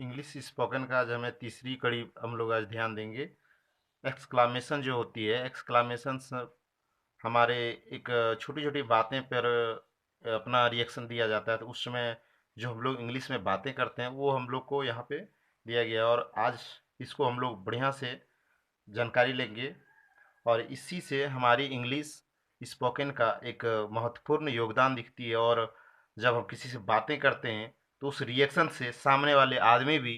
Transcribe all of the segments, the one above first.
English spoken का आज हमें तीसरी कड़ी हम लोग आज ध्यान देंगे। एक्सक्लामेशन जो होती है, एक्सक्लामेशन हमारे एक छोटी छोटी बातें पर अपना रिएक्शन दिया जाता है, तो उस समय जो हम लोग इंग्लिश में बातें करते हैं वो हम लोग को यहाँ पे दिया गया है। और आज इसको हम लोग बढ़िया से जानकारी लेंगे और इसी से हमारी इंग्लिश स्पोकन का एक महत्वपूर्ण योगदान दिखती है। और जब हम किसी से बातें करते हैं तो उस रिएक्शन से सामने वाले आदमी भी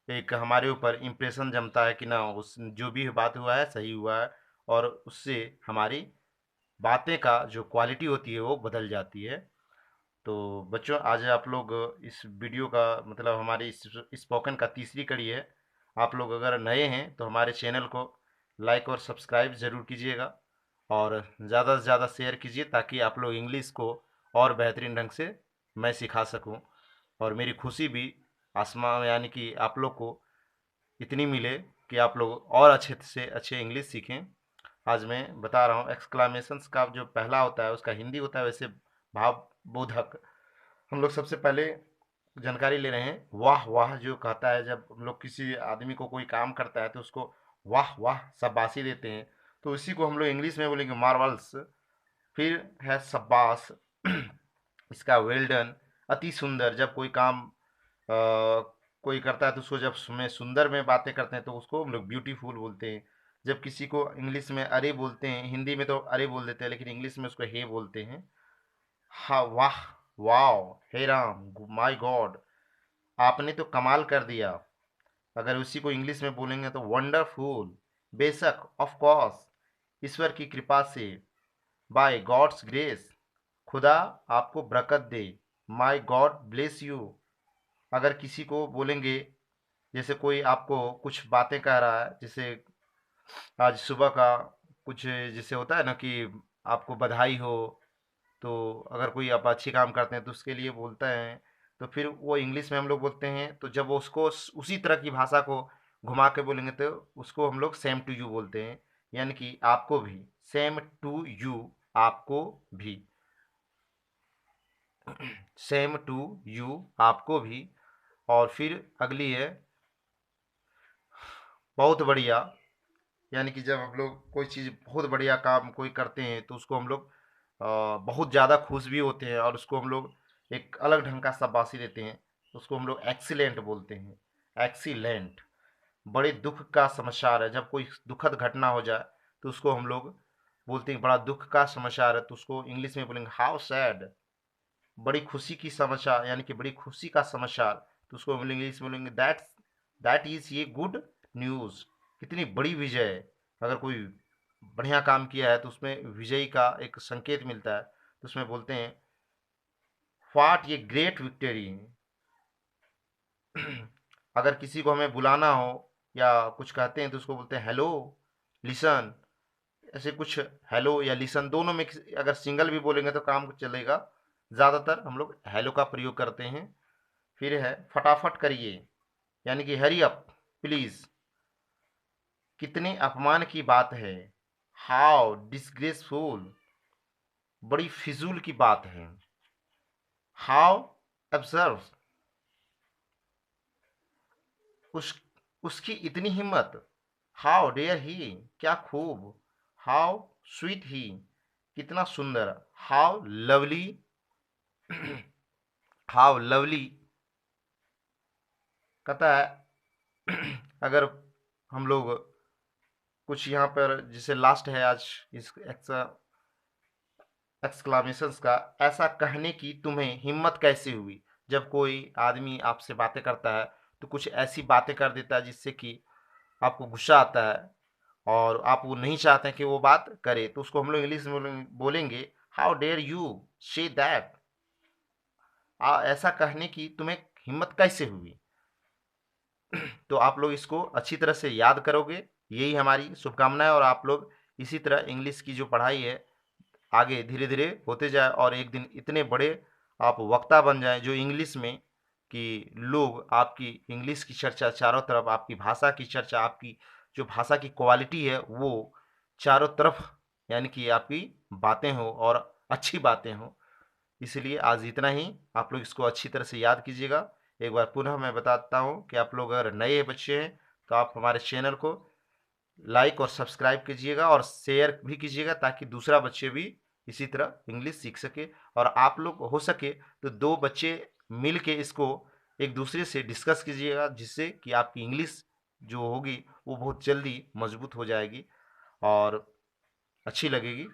एक हमारे ऊपर इम्प्रेशन जमता है कि ना उस जो भी बात हुआ है सही हुआ है, और उससे हमारी बातें का जो क्वालिटी होती है वो बदल जाती है। तो बच्चों, आज आप लोग इस वीडियो का मतलब हमारी इस स्पोकन का तीसरी कड़ी है। आप लोग अगर नए हैं तो हमारे चैनल को लाइक और सब्सक्राइब ज़रूर कीजिएगा और ज़्यादा से ज़्यादा शेयर कीजिए ताकि आप लोग इंग्लिश को और बेहतरीन ढंग से मैं सिखा सकूं। और मेरी खुशी भी आसमान यानी कि आप लोग को इतनी मिले कि आप लोग और अच्छे से अच्छे इंग्लिश सीखें। आज मैं बता रहा हूँ एक्सक्लामेशंस का जो पहला होता है उसका हिंदी होता है वैसे भावबोधक। हम लोग सबसे पहले जानकारी ले रहे हैं वाह वाह जो कहता है। जब हम लोग किसी आदमी को कोई काम करता है तो उसको वाह वाह शाबाशी देते हैं, तो इसी को हम लोग इंग्लिश में बोलेंगे मार्वल्स। फिर है शाबाश इसका वेल डन, अति सुंदर। जब कोई काम कोई करता है तो उसको जब में सुंदर में बातें करते हैं तो उसको हम लोग ब्यूटीफुल बोलते हैं। जब किसी को इंग्लिश में अरे बोलते हैं, हिंदी में तो अरे बोल देते हैं लेकिन इंग्लिश में उसको हे बोलते हैं। हाँ वाह, वाओ, हे राम, माय गॉड, आपने तो कमाल कर दिया। अगर उसी को इंग्लिश में बोलेंगे तो वंडरफुल, बेशक, ऑफ कोर्स, ईश्वर की कृपा से, बाय गॉड्स ग्रेस, खुदा आपको बरकत दे, माय गॉड ब्लेस यू। अगर किसी को बोलेंगे, जैसे कोई आपको कुछ बातें कह रहा है, जैसे आज सुबह का कुछ जैसे होता है ना कि आपको बधाई हो, तो अगर कोई आप अच्छी काम करते हैं तो उसके लिए बोलते हैं, तो फिर वो इंग्लिश में हम लोग बोलते हैं। तो जब वो उसको उसी तरह की भाषा को घुमा के बोलेंगे तो उसको हम लोग सेम टू यू बोलते हैं, यानी कि आपको भी, सेम टू यू, आपको भी, सेम टू यू, आपको भी। और फिर अगली है बहुत बढ़िया, यानी कि जब हम लोग कोई चीज़ बहुत बढ़िया काम कोई करते हैं तो उसको हम लोग बहुत ज़्यादा खुश भी होते हैं और उसको हम लोग एक अलग ढंग का शाबाशी देते हैं। उसको हम लोग एक्सीलेंट बोलते हैं, एक्सीलेंट। बड़े दुख का समाचार है, जब कोई दुखद घटना हो जाए तो उसको हम लोग बोलते हैं बड़ा दुख का समाचार है, तो उसको इंग्लिश में बोलेंगे हाउ सैड। बड़ी खुशी की समाचार यानी कि बड़ी खुशी का समाचार, तो उसको हम इंग्लिश में बोलेंगे दैट इज ये गुड न्यूज़। कितनी बड़ी विजय है। अगर कोई बढ़िया काम किया है तो उसमें विजयी का एक संकेत मिलता है, तो उसमें बोलते हैं व्हाट ये ग्रेट विक्ट्री। अगर किसी को हमें बुलाना हो या कुछ कहते हैं तो उसको बोलते हैं हेलो, लिसन, ऐसे कुछ। हेलो या लिसन दोनों में अगर सिंगल भी बोलेंगे तो काम चलेगा। ज़्यादातर हम लोग हेलो का प्रयोग करते हैं। फिर है फटाफट करिए, यानी कि हरी अप प्लीज़। कितने अपमान की बात है, हाउ डिसग्रेसफुल, बड़ी फिजूल की बात है, हाउ अब्सर्व, उस उसकी इतनी हिम्मत, हाउ डेयर ही, क्या खूब, हाउ स्वीट ही, कितना सुंदर, हाउ लवली, हाउ लवली। कहता है अगर हम लोग कुछ यहाँ पर जैसे लास्ट है आज इस एक्सक्लामेशंस का, ऐसा कहने की तुम्हें हिम्मत कैसे हुई। जब कोई आदमी आपसे बातें करता है तो कुछ ऐसी बातें कर देता है जिससे कि आपको गुस्सा आता है और आप वो नहीं चाहते हैं कि वो बात करे, तो उसको हम लोग इंग्लिश में बोलेंगे how dare you say that. ऐसा कहने की तुम्हें हिम्मत कैसे हुई। तो आप लोग इसको अच्छी तरह से याद करोगे, यही हमारी शुभकामना है। और आप लोग इसी तरह इंग्लिश की जो पढ़ाई है आगे धीरे धीरे होते जाए और एक दिन इतने बड़े आप वक्ता बन जाएं जो इंग्लिश में, कि लोग आपकी इंग्लिश की चर्चा चारों तरफ, आपकी भाषा की चर्चा, आपकी जो भाषा की क्वालिटी है वो चारों तरफ, यानी कि आपकी बातें हो और अच्छी बातें हो। इसलिए आज इतना ही। आप लोग इसको अच्छी तरह से याद कीजिएगा। एक बार पुनः मैं बताता हूँ कि आप लोग अगर नए बच्चे हैं तो आप हमारे चैनल को लाइक और सब्सक्राइब कीजिएगा और शेयर भी कीजिएगा, ताकि दूसरा बच्चे भी इसी तरह इंग्लिश सीख सके। और आप लोग हो सके तो दो बच्चे मिल के इसको एक दूसरे से डिस्कस कीजिएगा, जिससे कि आपकी इंग्लिश जो होगी वो बहुत जल्दी मजबूत हो जाएगी और अच्छी लगेगी।